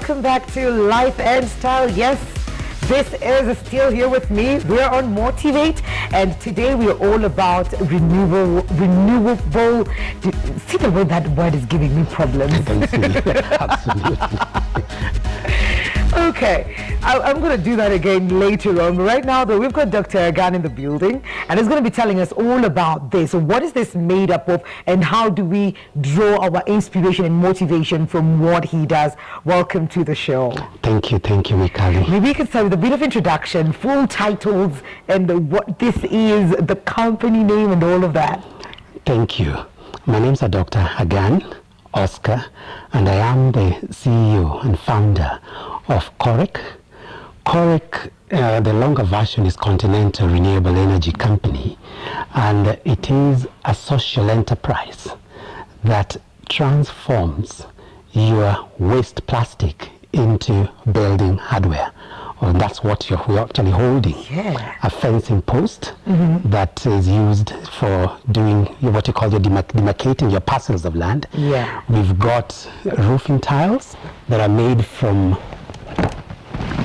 welcome back to Life and Style. Yes, this is still here with me. We're on Motivate, and today we are all about renewable. See the way that word is giving me problems. Absolutely. Okay, I'm going to do that again later on. But right now, though, we've got Dr. Agan in the building, and he's going to be telling us all about this. So what is this made up of, and how do we draw our inspiration and motivation from what he does? Welcome to the show. Thank you, Mwikali. Maybe you can start with a bit of introduction, full titles, and what this is, the company name, and all of that. Thank you. My name's Dr. Agan Oscar, and I am the CEO and founder of Corec. Corec, the longer version is Continental Renewable Energy Company, and it is a social enterprise that transforms your waste plastic into building hardware. Well, that's what we're actually holding. Yeah. A fencing post that is used for doing what you call your demarcating your parcels of land. Yeah. We've got roofing tiles that are made from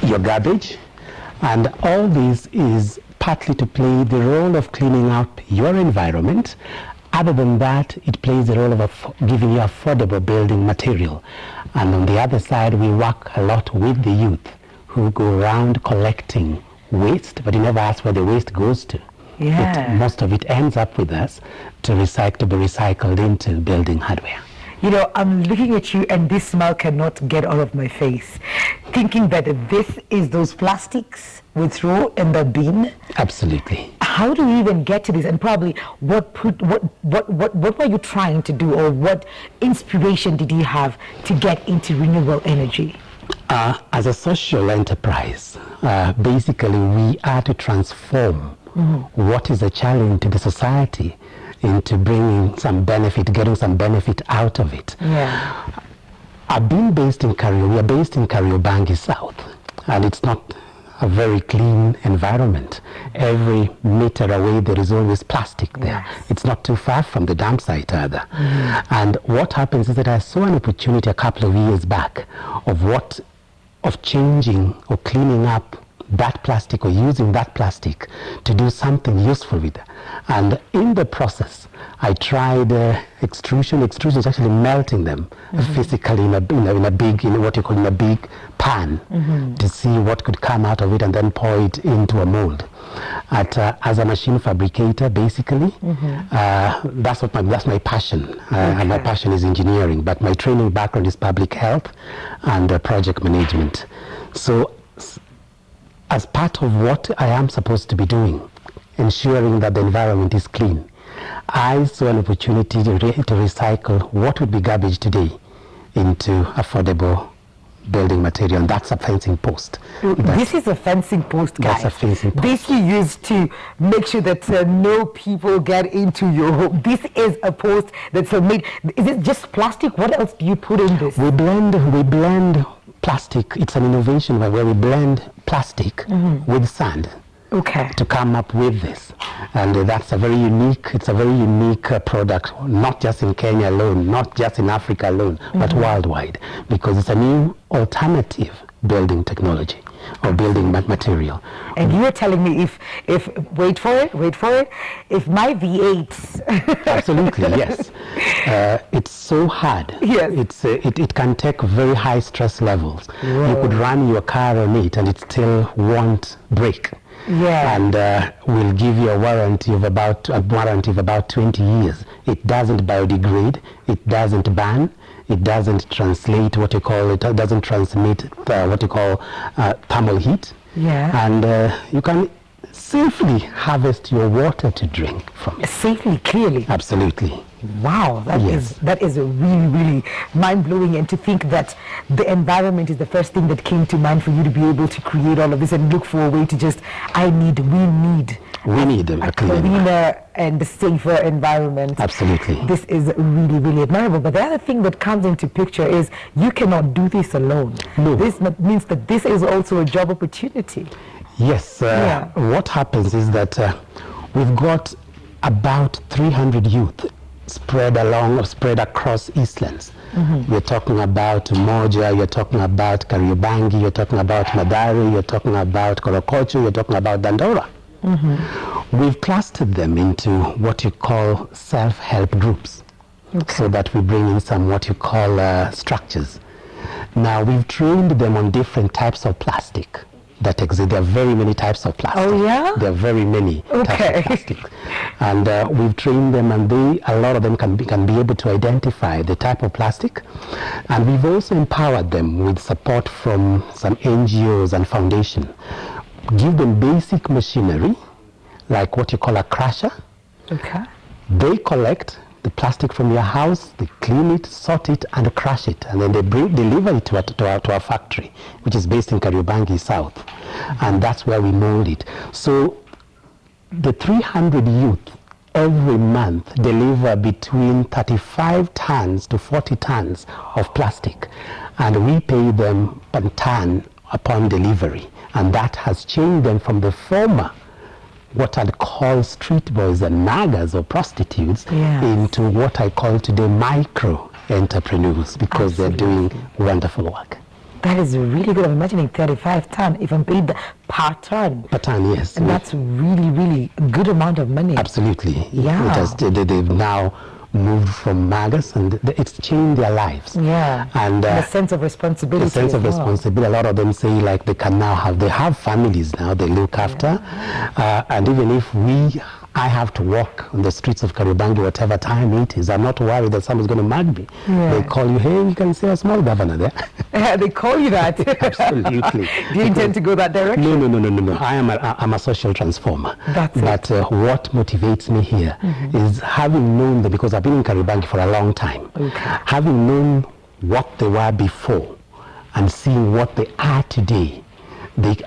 your garbage, and all this is partly to play the role of cleaning up your environment. Other than that, it plays the role of giving you affordable building material. And on the other side, we work a lot with the youth who go around collecting waste, but you never ask where the waste goes to. Yeah. Most of it ends up with us to be recycled into building hardware. You know, I'm looking at you, and this smile cannot get out of my face, thinking that this is those plastics we throw in the bin. Absolutely. How do you even get to this? And probably what were you trying to do, or what inspiration did you have to get into renewable energy? As a social enterprise, basically we are to transform what is a challenge to the society into bringing some benefit, getting some benefit out of it. Yeah. I've been based in we are based in Kariobangi South, and it's not a very clean environment. Every meter away there is always plastic there. Yes. It's not too far from the dam site either. And what happens is that I saw an opportunity a couple of years back of changing or cleaning up that plastic, or using that plastic to do something useful with it. And in the process, I tried extrusion. Extrusion is actually melting them physically in a big pan to see what could come out of it, and then pour it into a mold. As a machine fabricator, basically, that's my passion. And my passion is engineering, but my training background is public health and project management. So, as part of what I am supposed to be doing, ensuring that the environment is clean, I saw an opportunity to recycle what would be garbage today into affordable building material, and that's a fencing post. This is a fencing post, guys. That's a fencing post. This you use to make sure that no people get into your home. This is a post that's made. Is it just plastic? What else do you put in this? We blend plastic. It's an innovation where we blend plastic with sand. Okay. To come up with this, and it's a very unique product, not just in Kenya alone, not just in Africa alone, but worldwide, because it's a new alternative building technology or building material. And you were telling me if wait for it, if my V8 absolutely, yes, it's so hard. Yes. It can take very high stress levels. Whoa. You could run your car on it and it still won't break. Yeah. And we'll give you a warranty of about 20 years. It doesn't biodegrade, it doesn't burn, it doesn't translate what you call it doesn't transmit what you call thermal heat. Yeah. And you can safely harvest your water to drink from it. Safely, clearly. Absolutely. Wow, that is a really, really mind-blowing, and to think that the environment is the first thing that came to mind for you to be able to create all of this and look for a way to just, we need a cleaner and safer environment. Absolutely. This is really, really admirable. But the other thing that comes into picture is you cannot do this alone. No. This means that this is also a job opportunity. Yes. What happens is that we've got about 300 youth spread across Eastlands. We're talking about Moja, you're talking about Kariobangi, you're talking about Mathare, you're talking about Korokocho, you're talking about Dandora. We've clustered them into what you call self-help groups, so that we bring in some what you call structures. Now, we've trained them on different types of plastic that exist. There are very many types of plastic. Oh, yeah? There are very many types of plastic. And we've trained them, and a lot of them can be able to identify the type of plastic. And we've also empowered them with support from some NGOs and foundation. Give them basic machinery, like what you call a crusher. They collect the plastic from your house, they clean it, sort it, and crush it, and then they deliver it to our factory, which is based in Kariobangi South, and that's where we mold it. So the 300 youth every month deliver between 35 tons to 40 tons of plastic, and we pay them per ton upon delivery, and that has changed them from the former what I'd call street boys and nagas or prostitutes into what I call today micro entrepreneurs, because they're doing wonderful work. That is really good. I'm imagining 35 ton, if I'm paid per ton. Per ton, yes. And that's really, really a good amount of money. Absolutely. Yeah. They've now moved from magas, and it's changed their lives. Yeah. And the sense of responsibility. The sense of responsibility. A lot of them say like they have families now they look after, and even if I have to walk on the streets of Kariobangi whatever time it is, I'm not worried that someone's going to mug me. They call you, hey, you can see a small governor there. Yeah, they call you that. Absolutely. Do you intend to go that direction? No. I'm a social transformer. That's but what motivates me here is having known them, because I've been in Kariobangi for a long time, having known what they were before and seeing what they are today.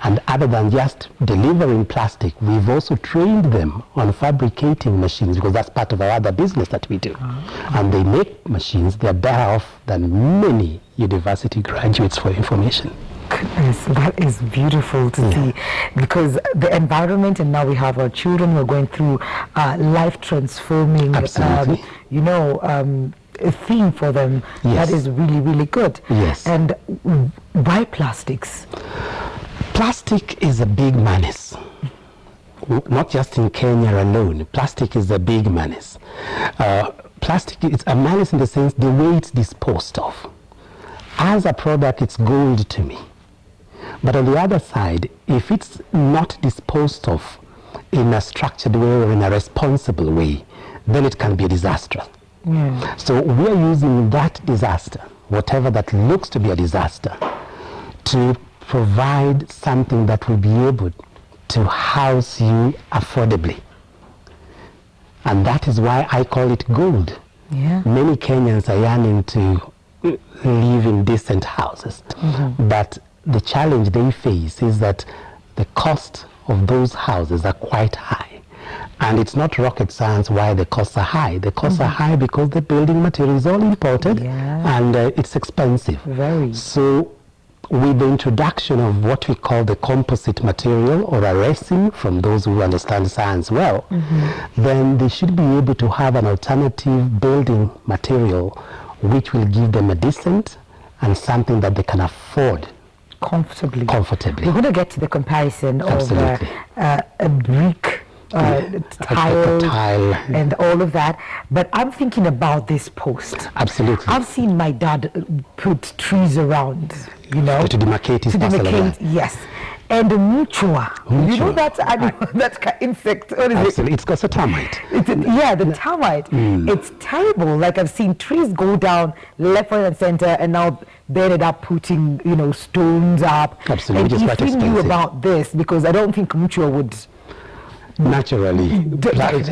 And other than just delivering plastic, we've also trained them on fabricating machines, because that's part of our other business that we do. And they make machines. They're better off than many university graduates, for information. Goodness, that is beautiful to see, because the environment, and now we have our children who are going through life transforming, a theme for them. That is really, really good. Yes. And why plastics? Plastic is a big menace, not just in Kenya alone. Plastic is a big menace. Plastic is a menace in the sense the way it's disposed of. As a product, it's gold to me. But on the other side, if it's not disposed of in a structured way or in a responsible way, then it can be a disaster. So we are using that disaster, whatever that looks to be a disaster, to provide something that will be able to house you affordably. And that is why I call it gold. Many Kenyans are yearning to live in decent houses. But the challenge they face is that the cost of those houses are quite high. And it's not rocket science why the costs are high. The costs are high because the building material is all imported and it's expensive. So with the introduction of what we call the composite material, or a resin, from those who understand science well, then they should be able to have an alternative building material which will give them a decent and something that they can afford comfortably. We're going to get to the comparison of a brick tile and all of that, but I'm thinking about this post. I've seen my dad put trees around, to demarcate his parcel. Yes. And the mutua. You know that animal, that insect. What is it? It's got a termite. The termite. It's terrible. Like, I've seen trees go down left, right, and center, and now they ended up putting, stones up. Absolutely. And if you knew about this, because I don't think mutua would. Naturally,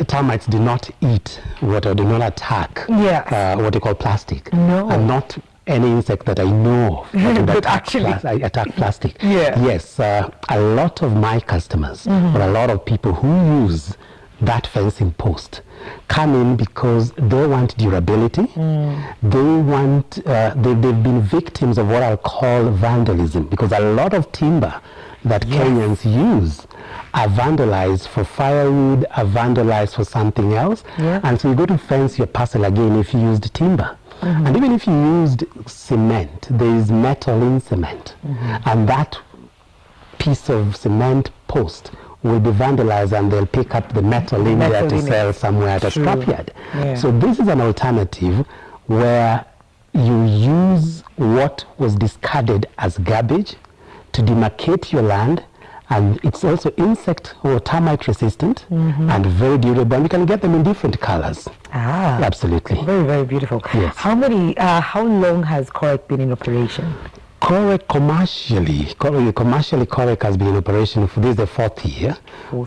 termites do not eat or do not attack what they call plastic. And not any insect that I know of that attack plastic. Yes, a lot of my customers, or a lot of people who use that fencing post, come in because they want durability. They want, they've been victims of what I'll call vandalism, because a lot of timber that Kenyans use are vandalized for firewood, are vandalized for something else. Yeah. And so you go to fence your parcel again if you used timber. And even if you used cement, there is metal in cement. And that piece of cement post will be vandalized, and they'll pick up the metal in there to sell somewhere at a scrapyard. Yeah. So this is an alternative where you use what was discarded as garbage to demarcate your land, and it's also insect or termite resistant and very durable, and you can get them in different colors. Absolutely. Very, very beautiful. Yes. How long has Korek been in operation? Korek commercially Korek has been in operation for this is the 4th year,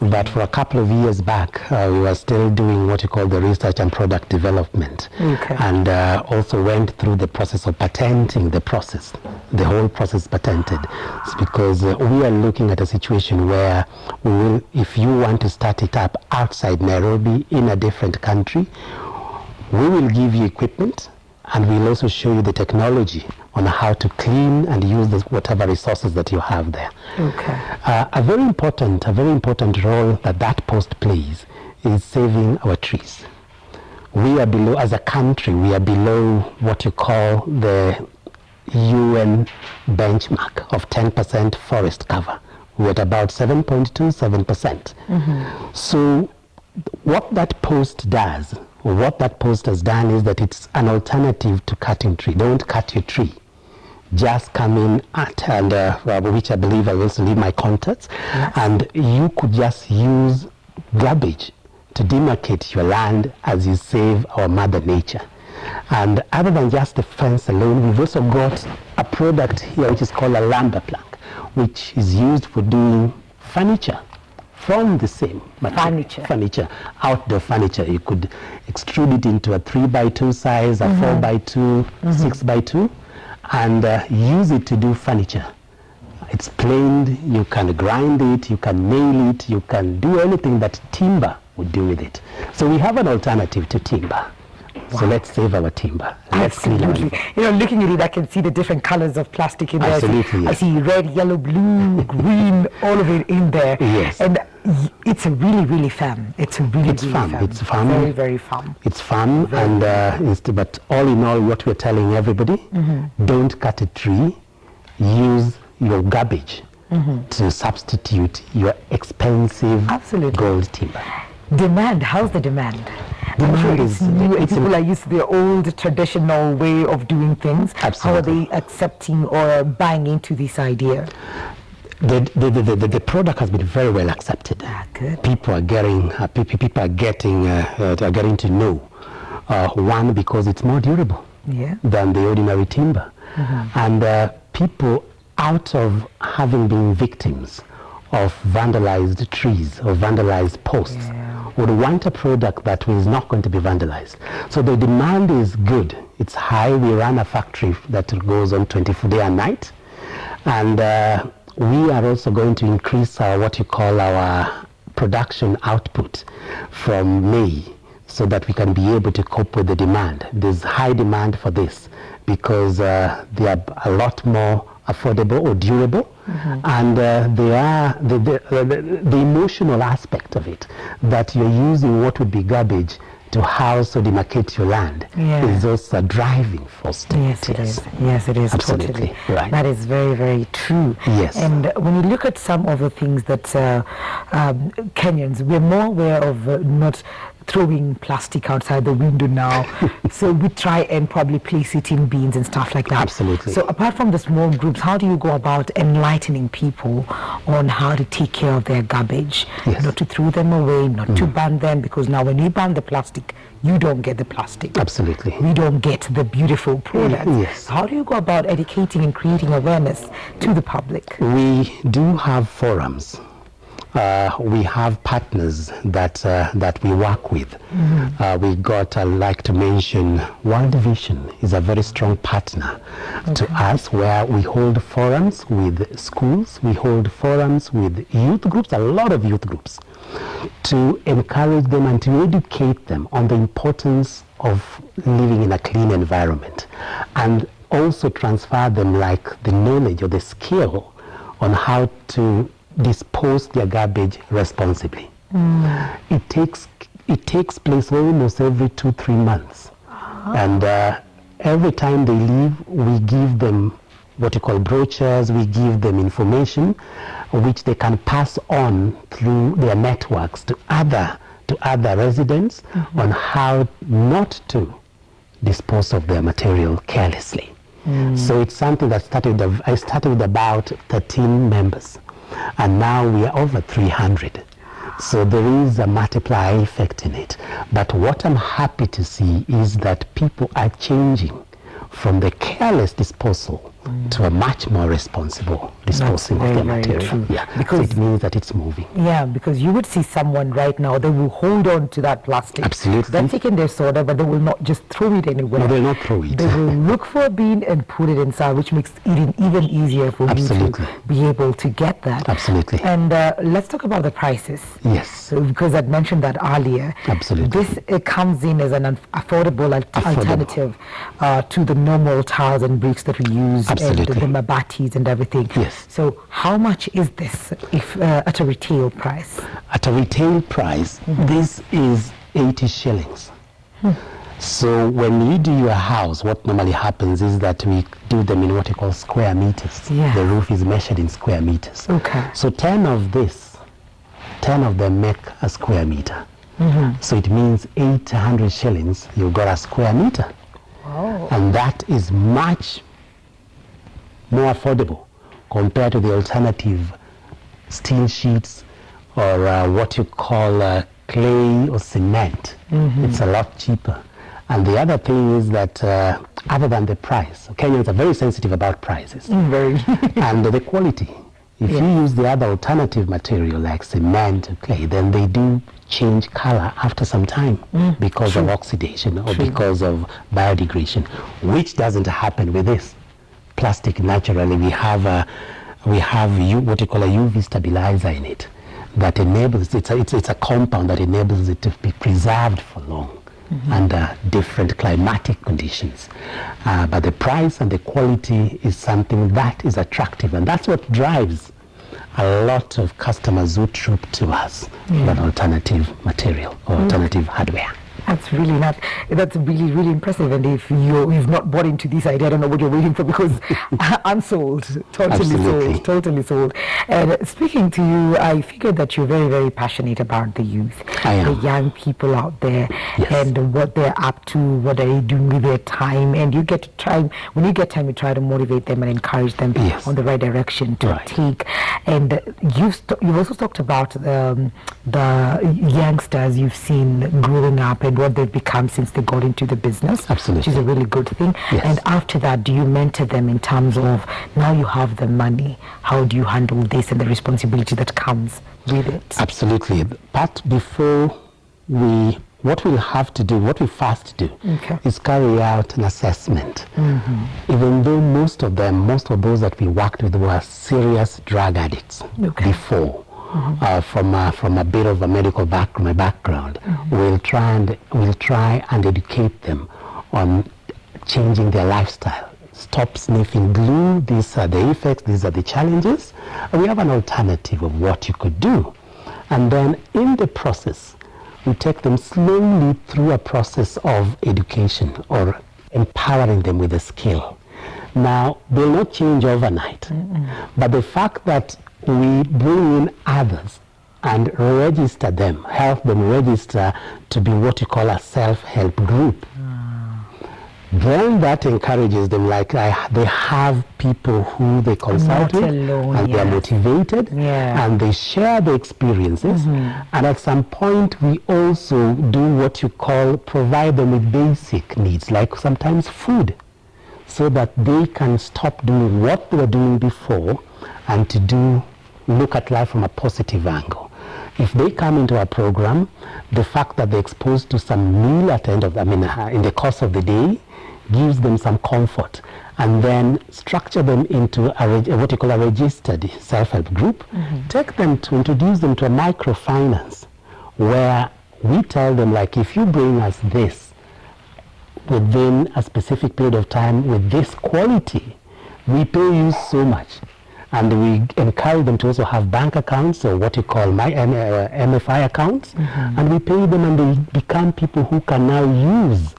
but for a couple of years back we were still doing what you call the research and product development, and also went through the process of patenting the process, the whole process patented. It's because we are looking at a situation where we will, if you want to start it up outside Nairobi in a different country, we will give you equipment, and we'll also show you the technology on how to clean and use whatever resources that you have there. A very important role that post plays is saving our trees. We are below, as a country, we are below what you call the UN benchmark of 10% forest cover. We're at about 7.27%. So what that post does, or what that post has done, is that it's an alternative to cutting tree. Don't cut your tree. Just come in and which I believe I will also leave my contacts, and you could just use garbage to demarcate your land as you save our mother nature. And other than just the fence alone, we've also got a product here which is called a lumber plank, which is used for doing furniture from the same material. Furniture, outdoor furniture. You could extrude it into a 3x2 size, a 4x2, 6x2, and use it to do furniture. It's planed, you can grind it, you can nail it, you can do anything that timber would do with it. So we have an alternative to timber. So let's save our timber. Absolutely. You know, looking at it, I can see the different colors of plastic in there. Absolutely, I see red, yellow, blue, green, all of it in there. Yes. And it's a really fun. It's really fun. It's fun. Very, very fun. It's fun, but all in all, what we're telling everybody, don't cut a tree. Use your garbage to substitute your expensive gold timber. Demand, how's the demand? Demand is new. People are used to their old traditional way of doing things. Absolutely. How are they accepting or buying into this idea? The product has been very well accepted. Good. People are getting to know. One, because it's more durable than the ordinary timber, and people, out of having been victims of vandalized trees or vandalized posts, would want a product that is not going to be vandalized. So the demand is good. It's high. We run a factory that goes on 24 day and night, and we are also going to increase what you call our production output from May, so that we can be able to cope with the demand. There's high demand for this because they are a lot more affordable or durable, and they are the emotional aspect of it, that you're using what would be garbage to house or demarcate your land, is also a driving force. Yes, it is. Yes, it is. Absolutely. Totally. Right. That is very, very true. Yes. And when you look at some of the things that Kenyans, we're more aware of not throwing plastic outside the window now. So we try and probably place it in bins and stuff like that. Absolutely. So apart from the small groups, how do you go about enlightening people on how to take care of their garbage? Not to throw them away, not to burn them, because now when you burn the plastic, you don't get the plastic. Absolutely. We don't get the beautiful product. Yes. How do you go about educating and creating awareness to the public? We do have forums. We have partners that we work with. We got, I'd like to mention, World Vision is a very strong partner to us, where we hold forums with schools, we hold forums with youth groups, a lot of youth groups, to encourage them and to educate them on the importance of living in a clean environment, and also transfer them like the knowledge or the skill on how to dispose their garbage responsibly. It takes place almost every 2-3 months. And every time they leave, we give them what you call brochures, we give them information which they can pass on through their networks to other residents on how not to dispose of their material carelessly. So it's something that I started with about 13 members, and now we are over 300. So there is a multiplier effect in it. But what I'm happy to see is that people are changing from the careless disposal to a much more responsible disposing of their material. Yeah, because so it means that it's moving. Yeah, because you would see someone right now, they will hold on to that plastic. Absolutely. They're taking their soda, but they will not just throw it anywhere. No, they'll not throw it. They will look for a bin and put it inside, which makes eating even easier for you to be able to get that. Absolutely. And let's talk about the prices. Yes. So, because I'd mentioned that earlier. Absolutely. This comes in as an affordable alternative to the normal tiles and bricks that we use. Absolutely. And the mabatis and everything. Yes. So how much is this if at a retail price? At a retail price, this is 80 shillings. So when you do your house, what normally happens is that we do them in what we call square meters. Yeah. The roof is measured in square meters. Okay. So 10 of them make a square meter. So it means 800 shillings, you've got a square meter. Oh. And that is much more affordable compared to the alternative steel sheets or what you call clay or cement. It's a lot cheaper. And the other thing is that other than the price, Kenyans are very sensitive about prices. Very. And the quality. If you use the other alternative material like cement or clay, then they do change color after some time because of oxidation or because of biodegradation, which doesn't happen with this. Plastic, naturally, we have what you call a UV stabilizer in it that enables, it's a compound that enables it to be preserved for long under different climatic conditions. But the price and the quality is something that is attractive, and that's what drives a lot of customers who troop to us for an alternative material or alternative hardware. That's really not. That's really, really impressive. And if you've not bought into this idea, I don't know what you're waiting for, because I'm sold, totally sold. And speaking to you, I figured that you're very, very passionate about the youth, the young people out there, and what they're up to, what are they doing with their time. And you get to try, when you get time, you try to motivate them and encourage them on the right direction to take. And you've also talked about the youngsters you've seen growing up and what they've become since they got into the business. Absolutely. Which is a really good thing. Yes. And after that, do you mentor them in terms of, now you have the money, how do you handle this and the responsibility that comes with it? Absolutely. But before what we first do is carry out an assessment. Even though most of those that we worked with were serious drug addicts before. From a bit of a medical background, we'll try and educate them on changing their lifestyle. Stop sniffing glue. These are the effects. These are the challenges. We have an alternative of what you could do, and then in the process, we take them slowly through a process of education or empowering them with a skill. Now, they'll not change overnight, but the fact that we bring in others and register them, help them register to be what you call a self-help group. Then that encourages them, like they have people who they consult with, and they are motivated, and they share the experiences, and at some point we also do what you call provide them with basic needs, like sometimes food, so that they can stop doing what they were doing before and to look at life from a positive angle. If they come into our program, the fact that they're exposed to some meal at the end of, in the course of the day, gives them some comfort, and then structure them into what you call a registered self-help group. Take them to introduce them to a microfinance, where we tell them, like, if you bring us this within a specific period of time with this quality, we pay you so much. And we encourage them to also have bank accounts, or what you call MFI accounts, and we pay them, and they become people who can now use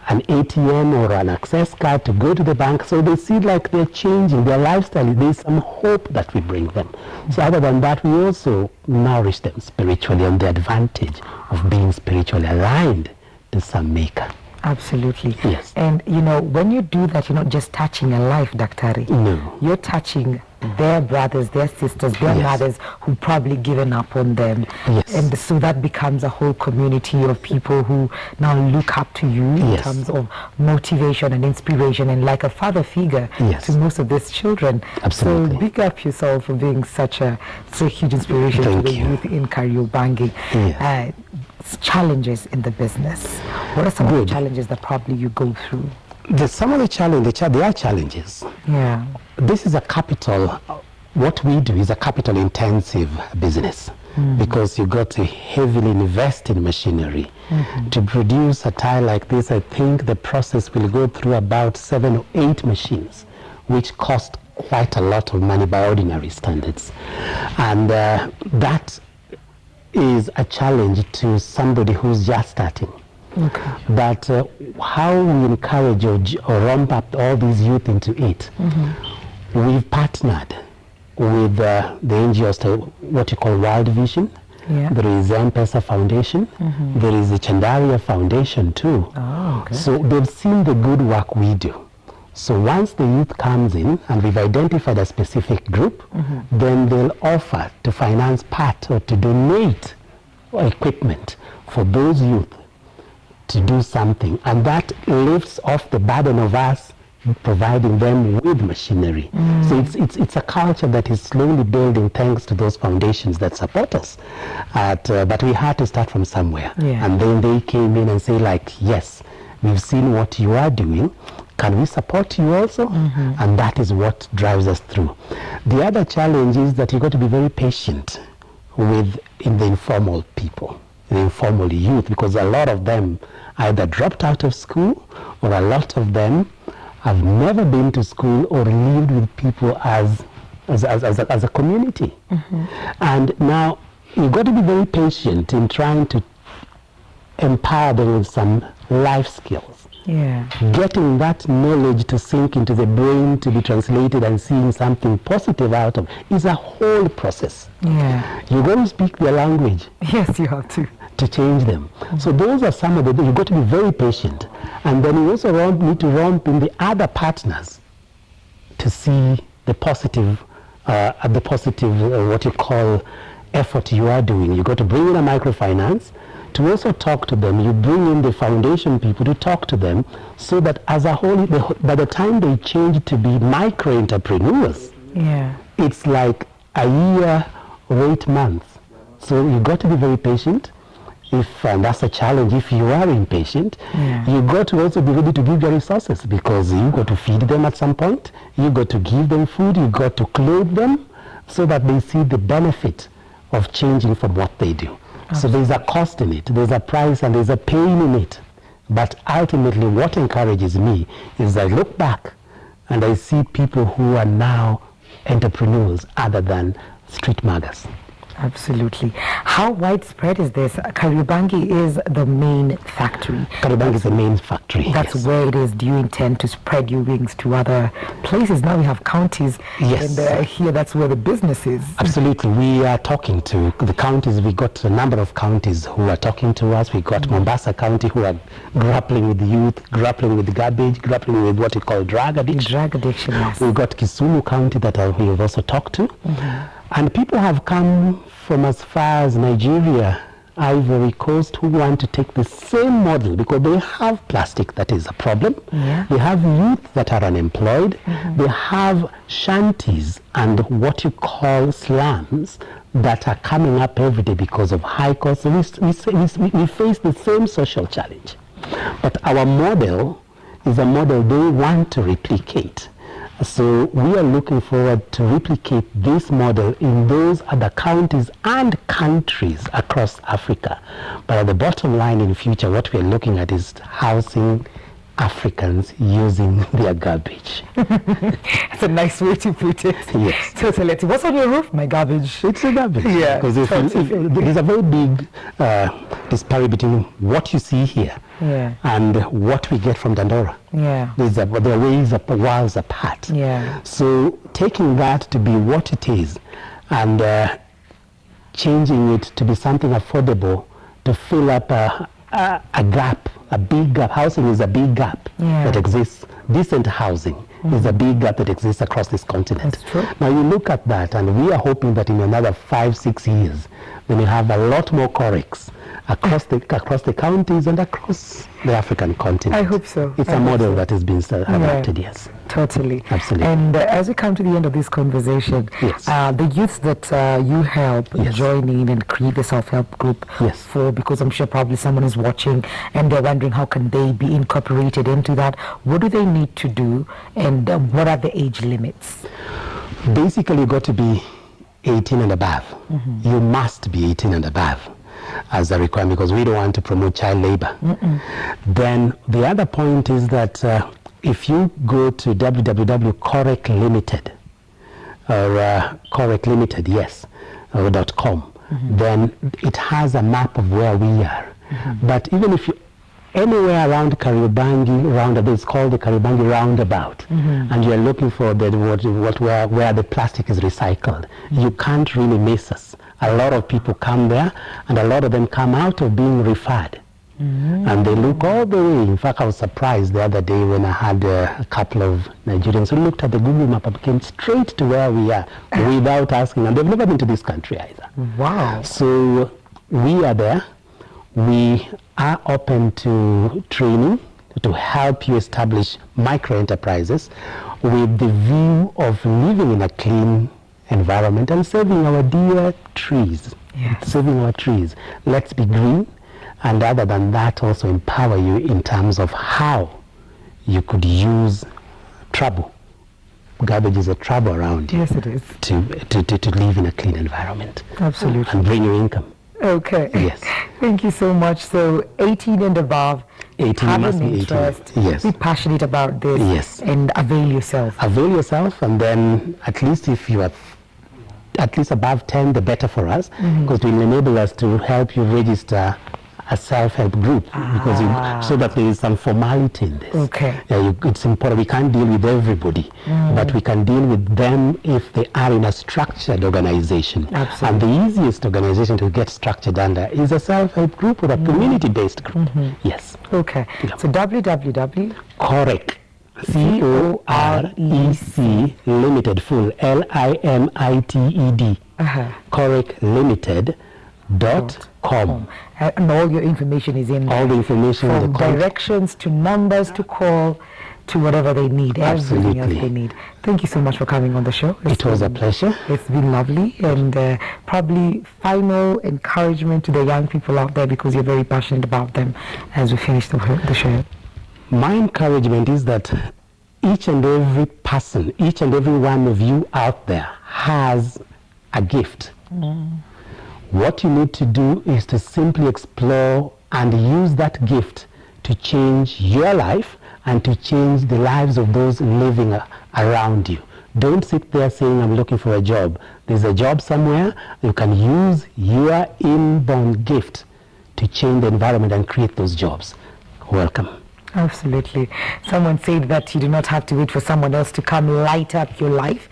an ATM or an access card to go to the bank. So they see like they're changing their lifestyle. There's some hope that we bring them. So other than that, we also nourish them spiritually on the advantage of being spiritually aligned to some maker. Absolutely. Yes. And you know, when you do that, you're not just touching a life, Daktari. No. You're touching their brothers, their sisters, their mothers who probably given up on them. Yes. And so that becomes a whole community of people who now look up to you in terms of motivation and inspiration, and like a father figure to most of these children. Absolutely. So big up yourself for being such a huge inspiration to the youth in Kariobangi. Yes. Challenges in the business. What are some of the challenges that probably you go through? Some of the challenges, there are challenges. Yeah. This is a capital, what we do is a capital intensive business, because you got to heavily invest in machinery. To produce a tile like this, I think the process will go through about 7 or 8 machines, which cost quite a lot of money by ordinary standards. And that is a challenge to somebody who's just starting. Okay. But how we encourage or ramp up all these youth into it, we've partnered with the NGOs to what you call World Vision. Yeah. There is M-Pesa Foundation. There is the Chandaria Foundation too. Oh, okay. So they've seen the good work we do. So once the youth comes in and we've identified a specific group, then they'll offer to finance part or to donate equipment for those youth to do something. And that lifts off the burden of us providing them with machinery. So it's a culture that is slowly building thanks to those foundations that support us. But we had to start from somewhere. And then they came in and say like, yes, we've seen what you are doing. Can we support you also? And that is what drives us through. The other challenge is that you've got to be very patient with in the informal people, the informal youth, because a lot of them either dropped out of school, or a lot of them have never been to school or lived with people as a community. And now you've got to be very patient in trying to empower them with some life skills. Getting that knowledge to sink into the brain, to be translated and seeing something positive out of, is a whole process. You've got to speak their language. Yes, you have to change them. So those are some of the, you've got to be very patient. And then you also need to ramp in the other partners to see the positive, what you call effort you are doing. You've got to bring in a microfinance to also talk to them. You bring in the foundation people to talk to them, so that as a whole, by the time they change to be micro-entrepreneurs, it's like a year or 8 months. So you've got to be very patient. And that's a challenge. If you are impatient, you've got to also be ready to give your resources, because you've got to feed them at some point. You've got to give them food. You've got to clothe them, so that they see the benefit of changing from what they do. So there's a cost in it, there's a price, and there's a pain in it. But ultimately, what encourages me is I look back and I see people who are now entrepreneurs other than street muggers. Absolutely. How widespread is this? Kariobangi is the main factory. Kariobangi is the main factory. That's where it is. Do you intend to spread your wings to other places? Now we have counties. And here, that's where the business is. Absolutely. We are talking to the counties. We got a number of counties who are talking to us. We got Mombasa County, who are grappling with the youth, grappling with the garbage, grappling with what we call drug addiction. Drug addiction, yes. We've got Kisumu County that we have also talked to. And people have come from as far as Nigeria, Ivory Coast, who want to take the same model, because they have plastic that is a problem. They have youth that are unemployed. They have shanties and what you call slums that are coming up every day because of high costs. So we face the same social challenge. But our model is a model they want to replicate. So we are looking forward to replicate this model in those other counties and countries across Africa. But at the bottom line in future, what we are looking at is housing, Africans using their garbage. That's a nice way to put it. Yes. Totally. What's on your roof? My garbage. It's a garbage. Yeah. Because there's a very big disparity between what you see here and what we get from Dandora. Yeah. There are ways of worlds apart. Yeah. So taking that to be what it is and changing it to be something affordable to fill up a gap, a big gap. Housing is a big gap that exists. Decent housing is a big gap that exists across this continent. That's true. Now you look at that, and we are hoping that in another 5-6 years, we will have a lot more Corex across the counties and across the African continent. I hope so. It's a model that has been adapted, yes. Totally. Absolutely. And as we come to the end of this conversation, the youths that you help join in and create the self-help group for, because I'm sure probably someone is watching and they're wondering how can they be incorporated into that. What do they need to do, and what are the age limits? Basically, you've got to be 18 and above. You must be 18 and above as a requirement, because we don't want to promote child labor. Then the other point is that if you go to www.corec limited or corec limited, .com, then it has a map of where we are. But even if you anywhere around Kariobangi roundabout, it's called the Kariobangi roundabout, and you're looking for where the plastic is recycled, you can't really miss us. A lot of people come there, and a lot of them come out of being referred. And they look all the way. In fact, I was surprised the other day when I had a couple of Nigerians who looked at the Google map and came straight to where we are without asking, and they've never been to this country either. Wow. So we are there. We are open to training to help you establish micro-enterprises with the view of living in a clean environment and saving our dear trees. Saving our trees. Let's be green. And other than that, also empower you in terms of how you could use trouble. Garbage is a trouble around you. Yes, it is. To live in a clean environment. Absolutely. And bring you income. Okay. Yes. Thank you so much. So 18 and above, 18 have must an be interest, 18. Yes. be passionate about this, and avail yourself. Avail yourself, and then at least if you are at least above 10, the better for us, because it will enable us to help you register a self-help group, because so that there is some formality in this. Okay. It's important. We can't deal with everybody, but we can deal with them if they are in a structured organization. Absolutely. And the easiest organization to get structured under is a self-help group or a community-based group. Yes. Okay. So www. Corec. COREC limited, full LIMITED. Corec limited.com. And all your information is in there. All the information, from directions to numbers to call to whatever they need. Everything else they need. Thank you so much for coming on the show. It was a pleasure. It's been lovely, and probably final encouragement to the young people out there, because you're very passionate about them, as we finish the show. My encouragement is that each and every person, each and every one of you out there has a gift. What you need to do is to simply explore and use that gift to change your life and to change the lives of those living around you. Don't sit there saying, I'm looking for a job. There's a job somewhere. You can use your inborn gift to change the environment and create those jobs. Welcome. Absolutely. Someone said that you do not have to wait for someone else to come light up your life.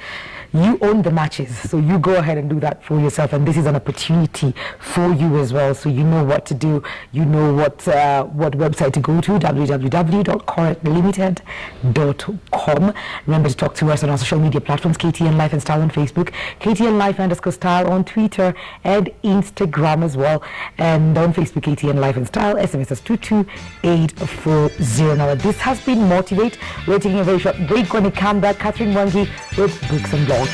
You own the matches, so you go ahead and do that for yourself, and this is an opportunity for you as well, so you know what to do, you know what website to go to, www.correctlimited.com. Remember to talk to us on our social media platforms, KTN Life and Style on Facebook, KTN Life _Style on Twitter and Instagram as well, and on Facebook, KTN Life and Style, SMS us 22840. Now, this has been Motivate. We're taking a very short break. When we come back, Catherine Wangi with Books and Blogs.